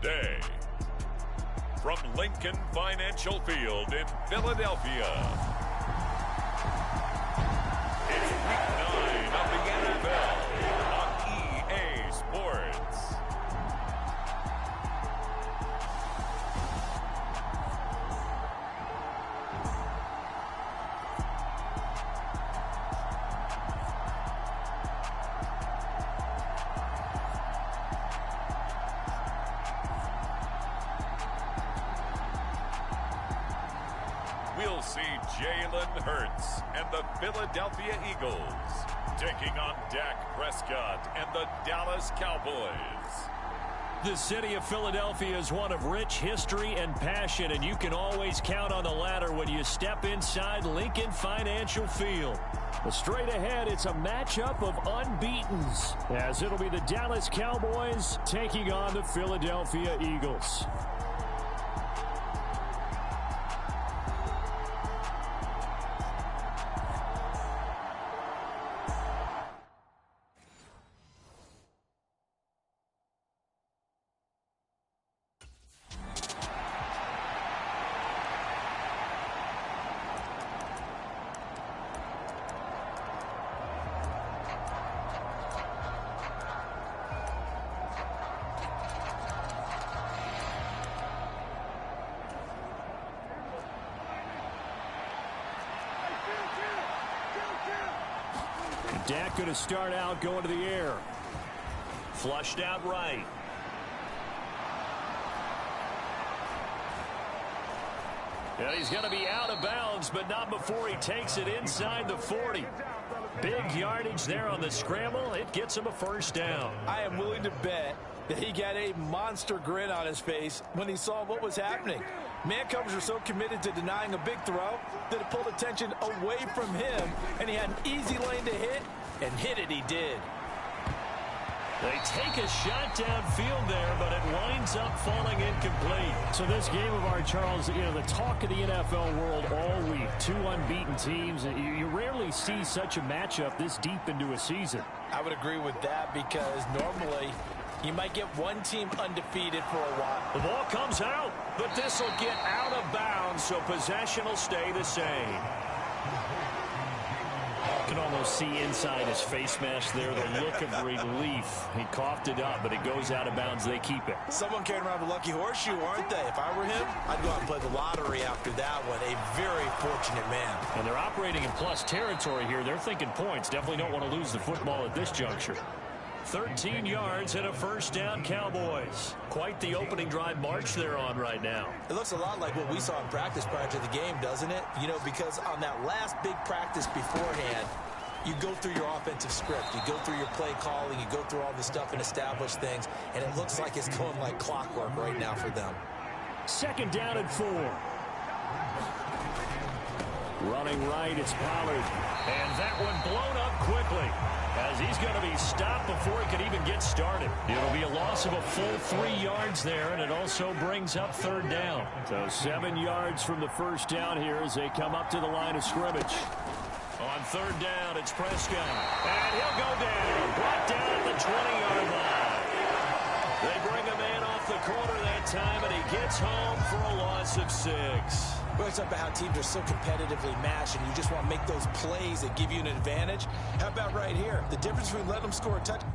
day. From Lincoln Financial Field in Philadelphia, it's Week 9 of the NFL on EA Sports. We'll see Jalen Hurts and the Philadelphia Eagles taking on Dak Prescott and the Dallas Cowboys. The city of Philadelphia is one of rich history and passion, and you can always count on the latter when you step inside Lincoln Financial Field. But straight ahead, it's a matchup of unbeatens, as it'll be the Dallas Cowboys taking on the Philadelphia Eagles. Dak going to start out going to the air. Flushed out right. And he's going to be out of bounds, but not before he takes it inside the 40. Big yardage there on the scramble. It gets him a first down. I am willing to bet that he got a monster grin on his face when he saw what was happening. Man covers are so committed to denying a big throw that it pulled attention away from him, and he had an easy lane to hit, and hit it he did. They take a shot downfield there, but it winds up falling incomplete. So this game of ours, Charles, you know, the talk of the NFL world all week. Two unbeaten teams. You rarely see such a matchup this deep into a season. I would agree with that because normally you might get one team undefeated for a while. The ball comes out, but this will get out of bounds, so possession will stay the same. You can almost see inside his face mask there the look of relief. He coughed it up, but it goes out of bounds. They keep it. Someone carrying around the lucky horseshoe, aren't they? If I were him, I'd go out and play the lottery after that one. A very fortunate man. And they're operating in plus territory here. They're thinking points. Definitely don't want to lose the football at this juncture. 13 yards and a first down, Cowboys. Quite the opening drive march they're on right now. It looks a lot like what we saw in practice prior to the game, doesn't it? You know, because on that last big practice beforehand, you go through your offensive script. You go through your play calling. You go through all the stuff and establish things. And it looks like it's going like clockwork right now for them. Second down and 4. Running right, it's Pollard. And that one blown up quickly, as he's going to be stopped before he can even get started. It'll be a loss of a full 3 yards there, and it also brings up third down. So 7 yards from the first down here as they come up to the line of scrimmage. On third down, it's Prescott. And he'll go down. Brought down at the 20-yard line. They bring a man off the corner that time, and he gets home for a loss of 6. Well, it's about how teams are so competitively matched, and you just want to make those plays that give you an advantage. How about right here? The difference between letting them score a touchdown.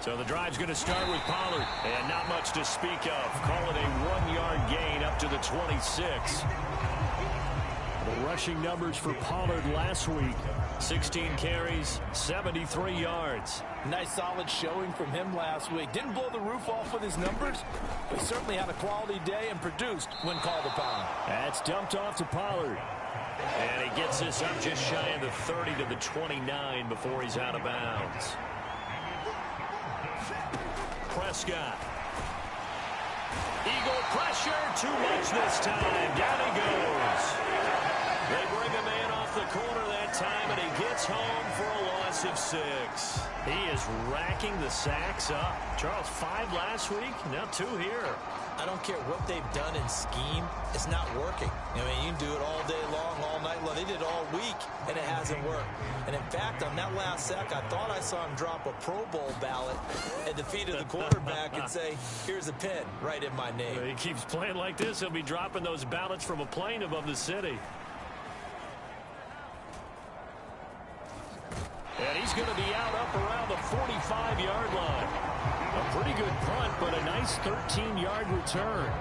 So the drive's going to start with Pollard. And not much to speak of. Call it a 1-yard gain up to the 26. The rushing numbers for Pollard last week. 16 carries, 73 yards. Nice solid showing from him last week. Didn't blow the roof off with his numbers, but he certainly had a quality day and produced when called upon. That's dumped off to Pollard. And he gets this up just shy of the 30 to the 29 before he's out of bounds. Prescott. Eagle pressure, too much this time. Down he goes. They bring a man off the corner that time, and he gets home for a loss of 6. He is racking the sacks up. Charles, 5 last week, now 2 here. I don't care what they've done in scheme. It's not working. I mean, you can do it all day long, all night long. They did it all week, and it hasn't worked. And, in fact, on that last sack, I thought I saw him drop a Pro Bowl ballot at the feet of the quarterback and say, here's a pin right in my name. He keeps playing like this. He'll be dropping those ballots from a plane above the city. And he's going to be out up around the 45-yard line. A pretty good punt, but a nice 13-yard return.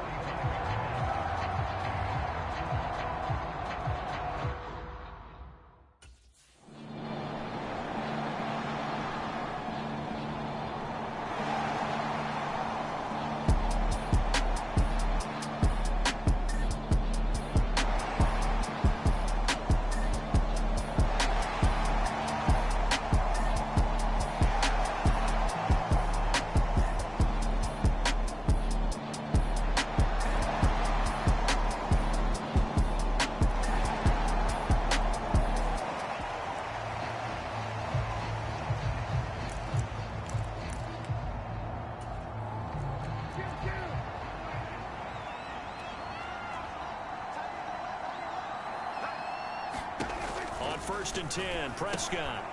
First and 10, Prescott.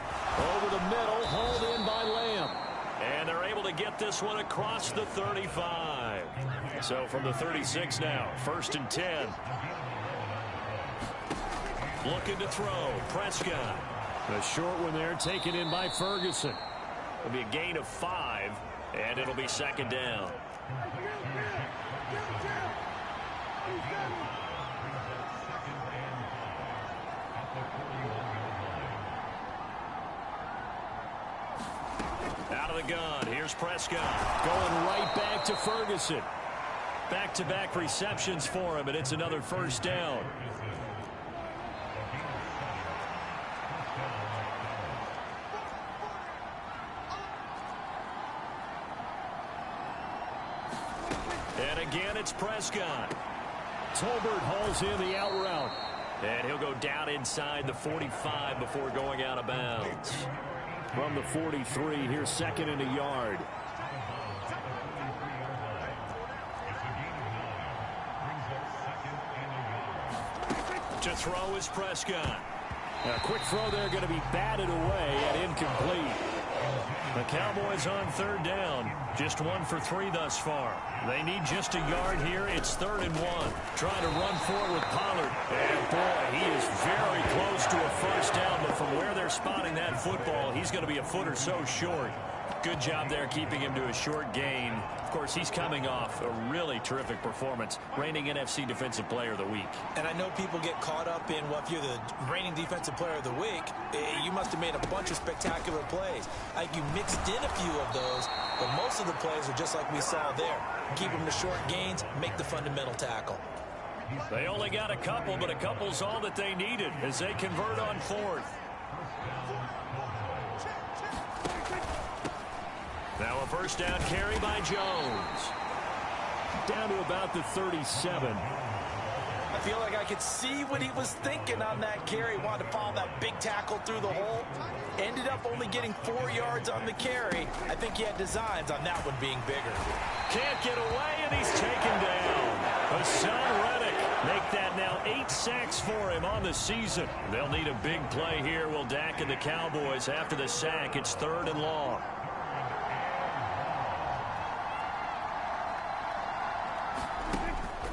Over the middle, hauled in by Lamb. And they're able to get this one across the 35. So from the 36 now, first and 10. Looking to throw, Prescott. The short one there taken in by Ferguson. It'll be a gain of 5, and it'll be second down. Out of the gun, here's Prescott. Going right back to Ferguson. Back-to-back receptions for him, and it's another first down. And again, it's Prescott. Tolbert hauls in the out route. And he'll go down inside the 45 before going out of bounds. From the 43, here's second and a yard. To throw is Prescott. A quick throw there going to be batted away and incomplete. The Cowboys on third down. Just 1 for 3 thus far. They need just a yard here. It's 3rd and 1. Trying to run forward with Pollard. And boy, he is very close to a first down. But from where they're spotting that football, he's going to be a foot or so short. Good job there keeping him to a short gain. Of course, he's coming off a really terrific performance. Reigning NFC Defensive Player of the Week. And I know people get caught up in, well, if you're the reigning Defensive Player of the Week, you must have made a bunch of spectacular plays. I think you mixed in a few of those, but most of the plays are just like we saw there. Keep them to short gains, make the fundamental tackle. They only got a couple, but a couple's all that they needed as they convert on 4th. Now a first down carry by Jones. Down to about the 37. I feel like I could see what he was thinking on that carry. Wanted to follow that big tackle through the hole. Ended up only getting 4 yards on the carry. I think he had designs on that one being bigger. Can't get away, and he's taken down. Hassan Reddick make that now 8 sacks for him on the season. They'll need a big play here. Will Dak and the Cowboys after the sack. It's 3rd and long.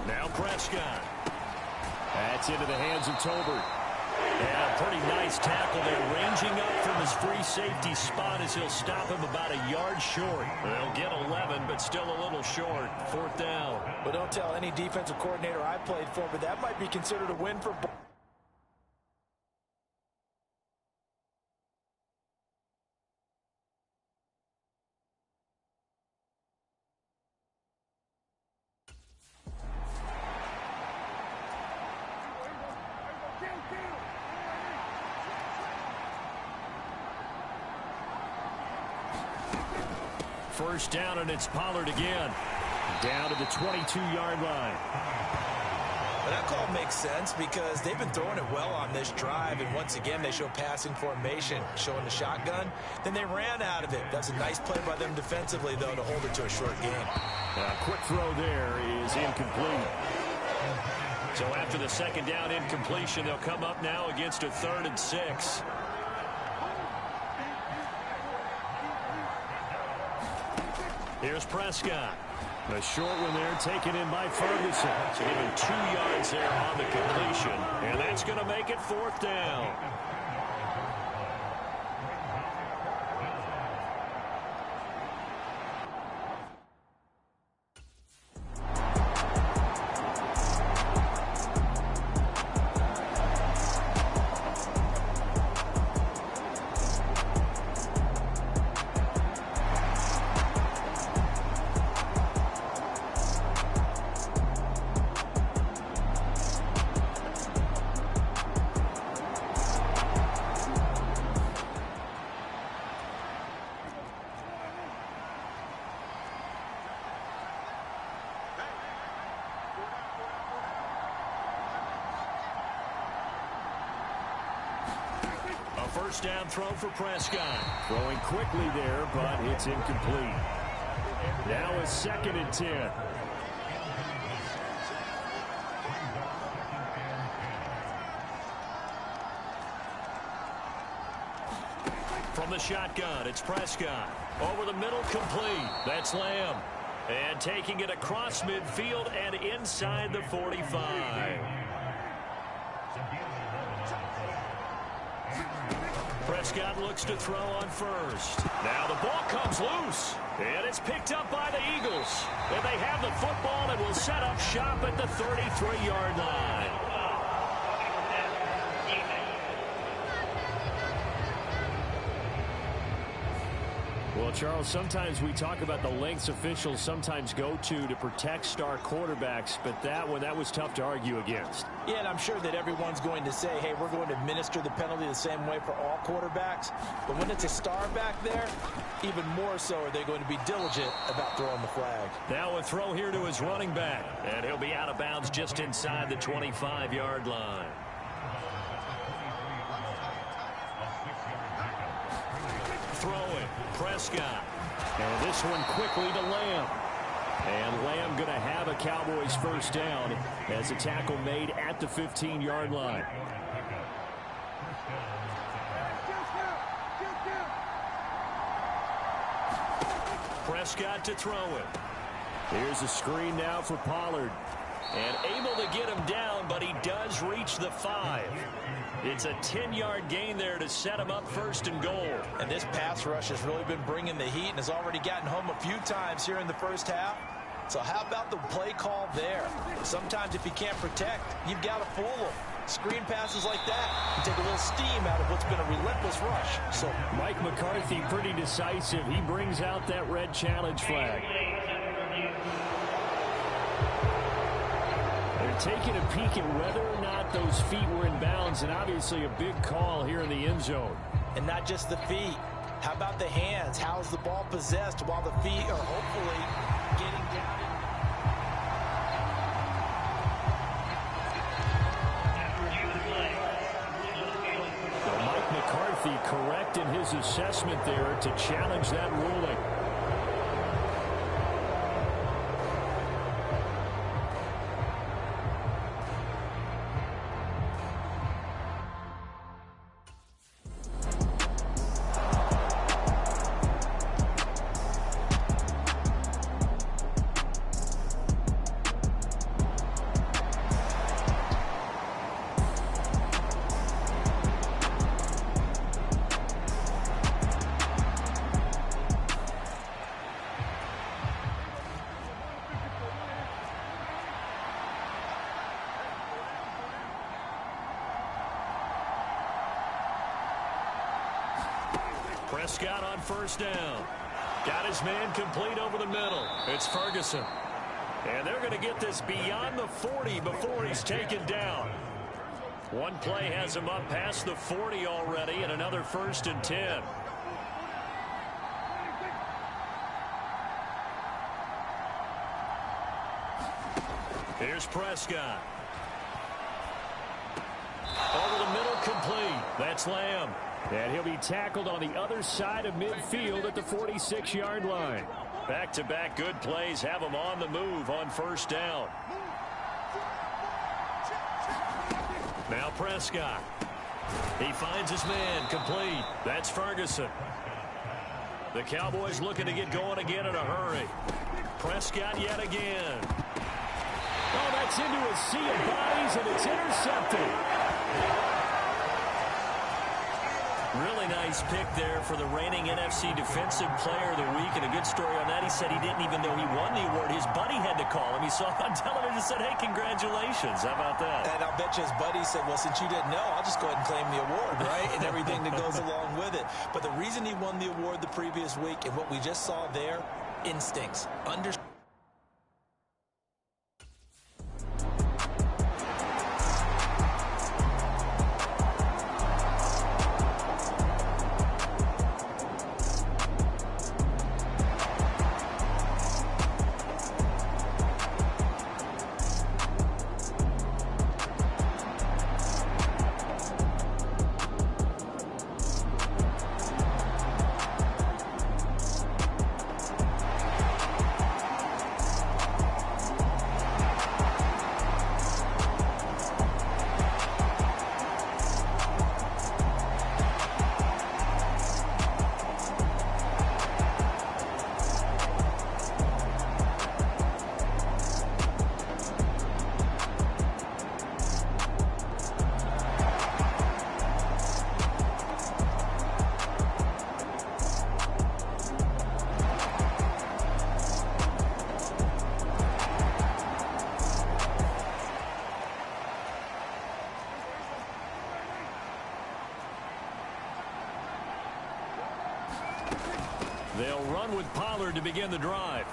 Now Prescott. That's into the hands of Tolbert. And a pretty nice tackle there, ranging up from his free safety spot as he'll stop him about a yard short. They'll get 11, but still a little short. 4th down. But don't tell any defensive coordinator I played for, but that might be considered a win for First down, and it's Pollard again. Down to the 22-yard line. But that call makes sense because they've been throwing it well on this drive, and once again they show passing formation, showing the shotgun. Then they ran out of it. That's a nice play by them defensively, though, to hold it to a short game. A quick throw there is incomplete. So after the second down incompletion, they'll come up now against a 3rd and 6. Here's Prescott. A short one there taken in by Ferguson. So given 2 yards there on the completion. And that's going to make it 4th down. First down throw for Prescott. Throwing quickly there, but it's incomplete. Now a 2nd and 10. From the shotgun, it's Prescott. Over the middle, complete. That's Lamb. And taking it across midfield and inside the 45. Prescott looks to throw on first. Now the ball comes loose. And it's picked up by the Eagles. And they have the football and will set up shop at the 33-yard line. Well, Charles, sometimes we talk about the lengths officials sometimes go to protect star quarterbacks, but that was tough to argue against. Yeah, and I'm sure that everyone's going to say, hey, we're going to administer the penalty the same way for all quarterbacks. But when it's a star back there, even more so are they going to be diligent about throwing the flag. Now a throw here to his running back, and he'll be out of bounds just inside the 25-yard line. Throwing, Prescott. And this one quickly to Lamb. And Lamb going to have a Cowboys first down as a tackle made at the 15-yard line. Prescott to throw it. Here's a screen now for Pollard. And able to get him down, but he does reach the 5. It's a 10-yard gain there to set him up 1st and goal. And this pass rush has really been bringing the heat and has already gotten home a few times here in the first half. So how about the play call there? Sometimes if you can't protect, you've got to fool them. Screen passes like that can take a little steam out of what's been a relentless rush. So Mike McCarthy pretty decisive. He brings out that red challenge flag. They're taking a peek at whether or not those feet were in bounds, and obviously a big call here in the end zone. And not just the feet. How about the hands? How is the ball possessed while the feet are hopefully getting down? Well, Mike McCarthy correct in his assessment there to challenge that ruling. Prescott on first down. Got his man complete over the middle. It's Ferguson. And they're going to get this beyond the 40 before he's taken down. One play has him up past the 40 already, and another 1st and 10. Here's Prescott. Over the middle, complete. That's Lamb. And he'll be tackled on the other side of midfield at the 46-yard line. Back-to-back good plays have him on the move on first down. Now Prescott. He finds his man, complete. That's Ferguson. The Cowboys looking to get going again in a hurry. Prescott yet again. Oh, that's into a sea of bodies, and it's intercepted. Really nice pick there for the reigning NFC Defensive Player of the Week, and a good story on that. He said he didn't even know he won the award. His buddy had to call him. He saw it on television and said, hey, congratulations. How about that? And I'll bet you his buddy said, well, since you didn't know, I'll just go ahead and claim the award, right? And everything that goes along with it. But the reason he won the award the previous week and what we just saw there, instincts. They'll run with Pollard to begin the drive.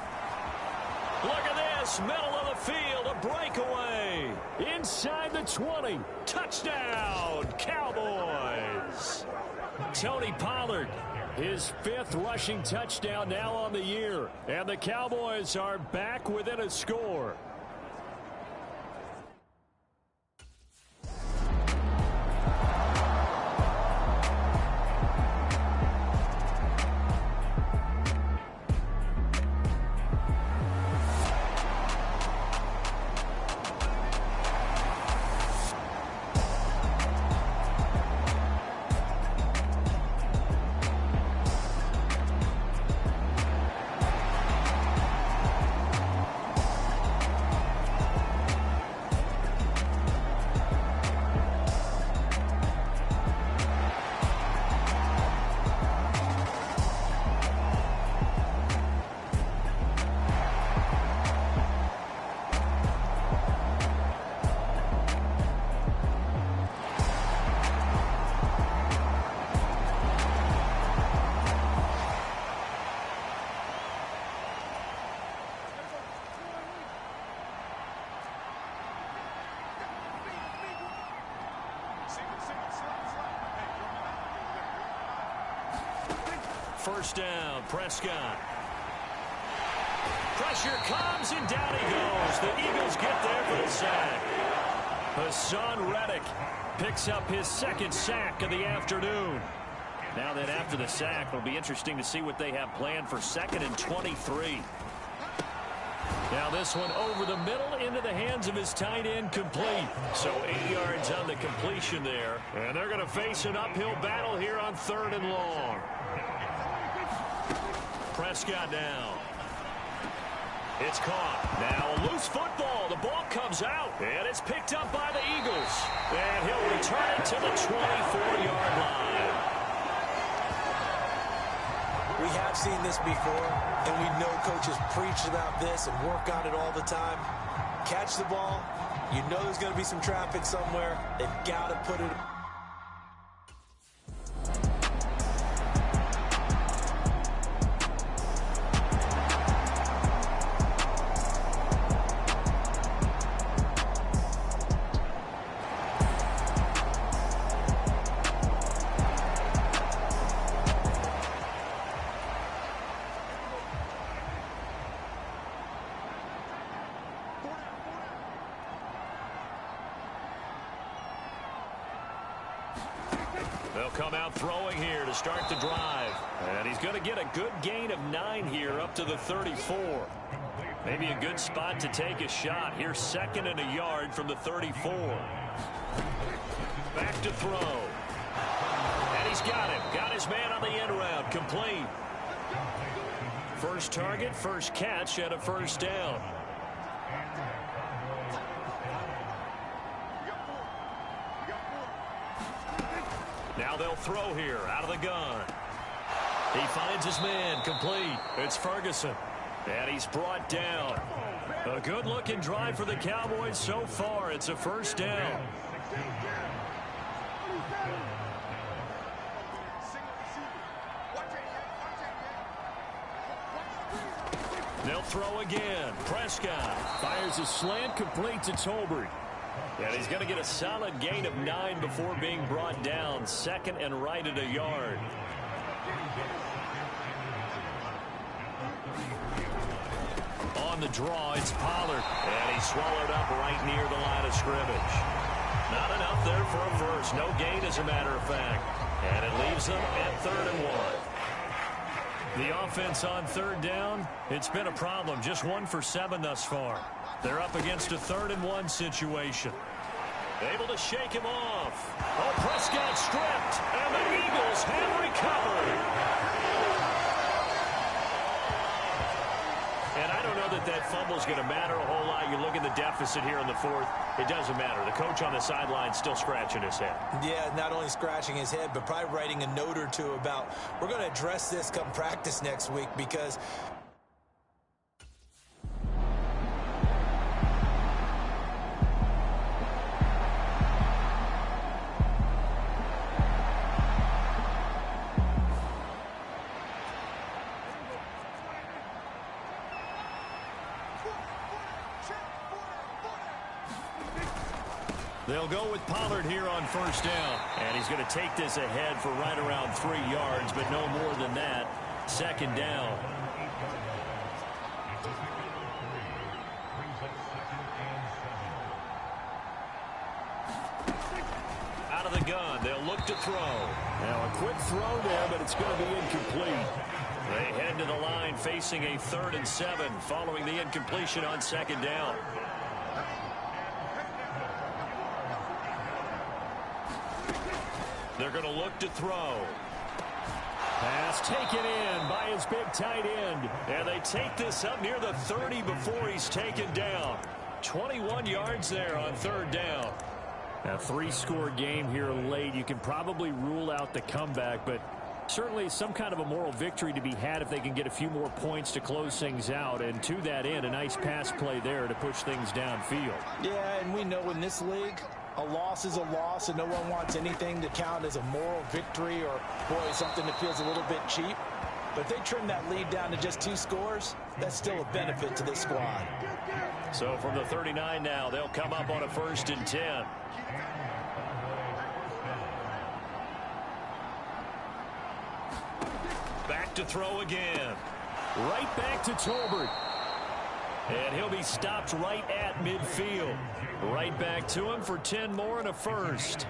Look at this, middle of the field, a breakaway. Inside the 20, touchdown, Cowboys. Tony Pollard, his 5th rushing touchdown now on the year. And the Cowboys are back within a score. First down, Prescott. Pressure comes, and down he goes. The Eagles get there for the sack. Hassan Reddick picks up his 2nd sack of the afternoon. Now then, after the sack, it'll be interesting to see what they have planned for 2nd and 23. Now this one over the middle into the hands of his tight end, complete. So 8 yards on the completion there. And they're going to face an uphill battle here on 3rd and long. Prescott down. It's caught. Now a loose football. The ball comes out, and it's picked up by the Eagles. And he'll return it to the 24-yard line. We have seen this before, and we know coaches preach about this and work on it all the time. Catch the ball. You know there's going to be some traffic somewhere. They've got to put it. They'll come out throwing here to start the drive. And he's going to get a good gain of 9 here up to the 34. Maybe a good spot to take a shot. Here's 2nd and a yard from the 34. Back to throw. And he's got him. Got his man on the end round. Complete. First target, first catch, and a first down. Now they'll throw here out of the gun. He finds his man. Complete. It's Ferguson. And he's brought down. A good-looking drive for the Cowboys so far. It's a first down. They'll throw again. Prescott fires a slant complete to Tolbert. And he's going to get a solid gain of 9 before being brought down. 2nd and right at a yard. On the draw, it's Pollard. And he's swallowed up right near the line of scrimmage. Not enough there for a first. No gain, as a matter of fact. And it leaves them at 3rd and 1. The offense on 3rd down, it's been a problem. Just 1 for 7 thus far. They're up against a 3rd and 1 situation. Able to shake him off. Oh, Prescott stripped. And the Eagles have recovered. And I don't know that fumble's going to matter a whole lot. You look at the deficit here in the 4th. It doesn't matter. The coach on the sideline still scratching his head. Yeah, not only scratching his head, but probably writing a note or two about, we're going to address this come practice next week, because they'll go with Pollard here on first down. And he's going to take this ahead for right around 3 yards, but no more than that. 2nd down. Out of the gun, they'll look to throw. Now a quick throw there, but it's going to be incomplete. They head to the line facing a 3rd and 7 following the incompletion on 2nd down. They're going to look to throw. Pass taken in by his big tight end. And they take this up near the 30 before he's taken down. 21 yards there on 3rd down. A 3-score game here late. You can probably rule out the comeback, but certainly some kind of a moral victory to be had if they can get a few more points to close things out. And to that end, a nice pass play there to push things downfield. Yeah, and we know in this league, a loss is a loss, and no one wants anything to count as a moral victory or, boy, something that feels a little bit cheap. But if they trim that lead down to just 2 scores, that's still a benefit to this squad. So from the 39 now, they'll come up on a 1st and 10. Back to throw again. Right back to Tolbert. And he'll be stopped right at midfield. Right back to him for 10 more and a first.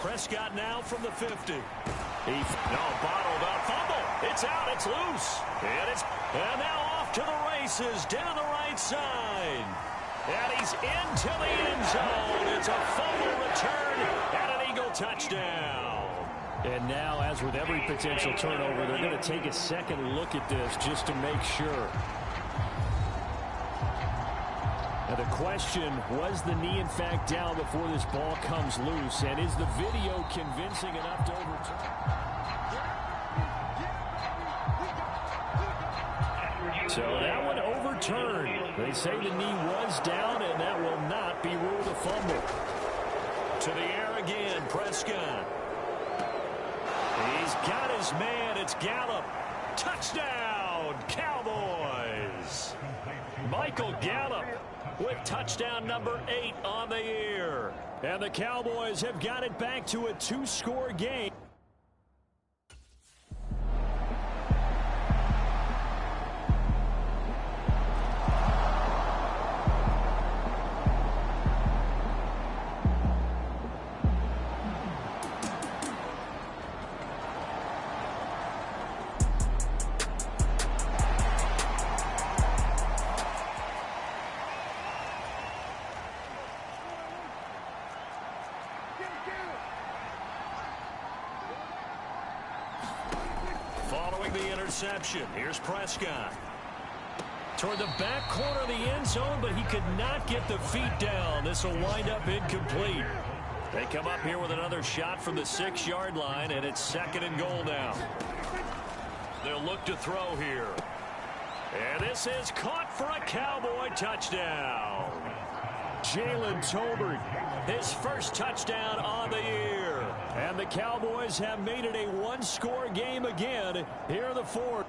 Prescott now from the 50. Bottled up fumble. It's out. It's loose. And now off to the races down the right side. And he's into the end zone. It's a fumble return and an Eagle touchdown. And now, as with every potential turnover, they're going to take a second look at this just to make sure. Now the question, was the knee in fact down before this ball comes loose? And is the video convincing enough to overturn? So that one overturned. They say the knee was down, and that will not be ruled a fumble. To the air again, Prescott. He's got his man. It's Gallup. Touchdown, Cowboys. Michael Gallup with touchdown number 8 on the year. And the Cowboys have got it back to a 2-score game. Following the interception, here's Prescott. Toward the back corner of the end zone, but he could not get the feet down. This will wind up incomplete. They come up here with another shot from the 6-yard line, and it's 2nd and goal now. They'll look to throw here. And this is caught for a Cowboy touchdown. Jalen Tolbert, his first touchdown on the year. And the Cowboys have made it a one-score game again here in the fourth.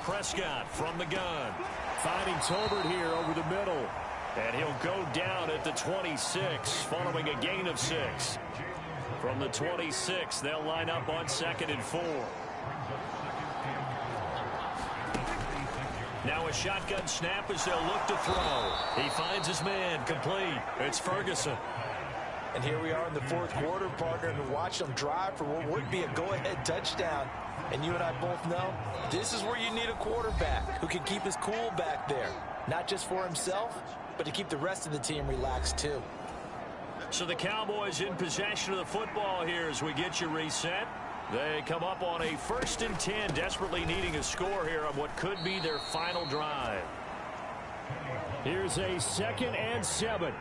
Prescott from the gun. Finding Tolbert here over the middle. And he'll go down at the 26 following a gain of 6. From the 26, they'll line up on 2nd and 4. Now a shotgun snap as they'll look to throw. He finds his man, complete. It's Ferguson. And here we are in the fourth quarter, partner, and watch them drive for what would be a go-ahead touchdown. And you and I both know this is where you need a quarterback who can keep his cool back there. Not just for himself, but to keep the rest of the team relaxed too. So the Cowboys in possession of the football here as we get you reset. They come up on a 1st and 10, desperately needing a score here on what could be their final drive. Here's a 2nd and 7.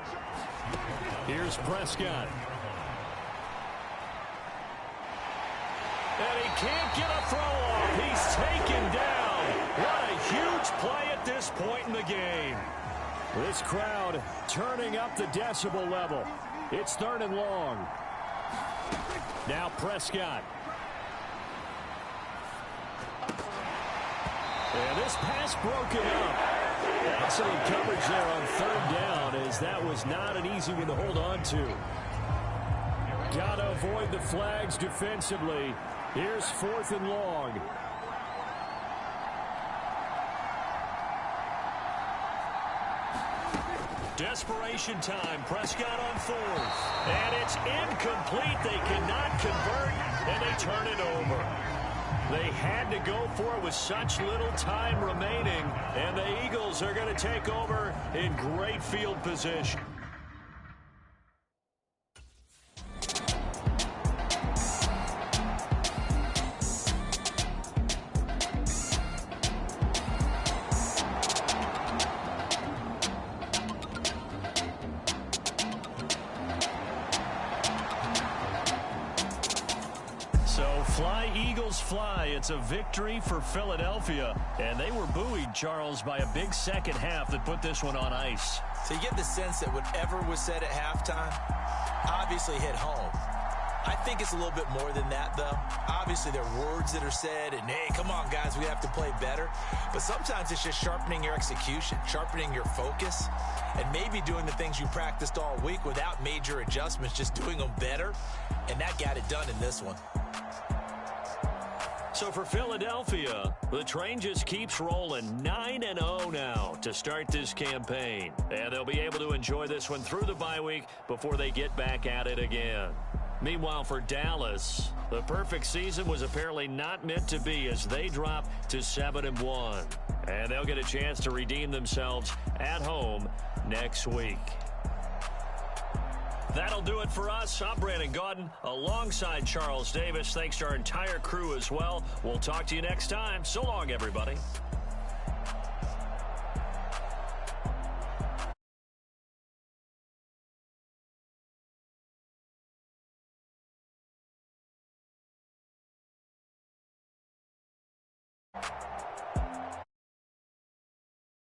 Here's Prescott. And he can't get a throw off. He's taken down. What a huge play at this point in the game. This crowd turning up the decibel level. It's 3rd and long. Now Prescott. And this pass broken up. Excellent coverage there on 3rd down, as that was not an easy one to hold on to. Got to avoid the flags defensively. Here's 4th and long. Desperation time. Prescott on 4th. And it's incomplete. They cannot convert, and they turn it over. They had to go for it with such little time remaining, and the Eagles are going to take over in great field position. Fly. It's a victory for Philadelphia, and they were buoyed, Charles, by a big second half that put this one on ice. So you get the sense that whatever was said at halftime obviously hit home. I think it's a little bit more than that, though. Obviously, there are words that are said, and, hey, come on, guys, we have to play better. But sometimes it's just sharpening your execution, sharpening your focus, and maybe doing the things you practiced all week without major adjustments, just doing them better, and that got it done in this one. So for Philadelphia, the train just keeps rolling. 9-0 now to start this campaign. And they'll be able to enjoy this one through the bye week before they get back at it again. Meanwhile, for Dallas, the perfect season was apparently not meant to be as they drop to 7-1. And they'll get a chance to redeem themselves at home next week. That'll do it for us. I'm Brandon Gaudin alongside Charles Davis. Thanks to our entire crew as well. We'll talk to you next time. So long, everybody.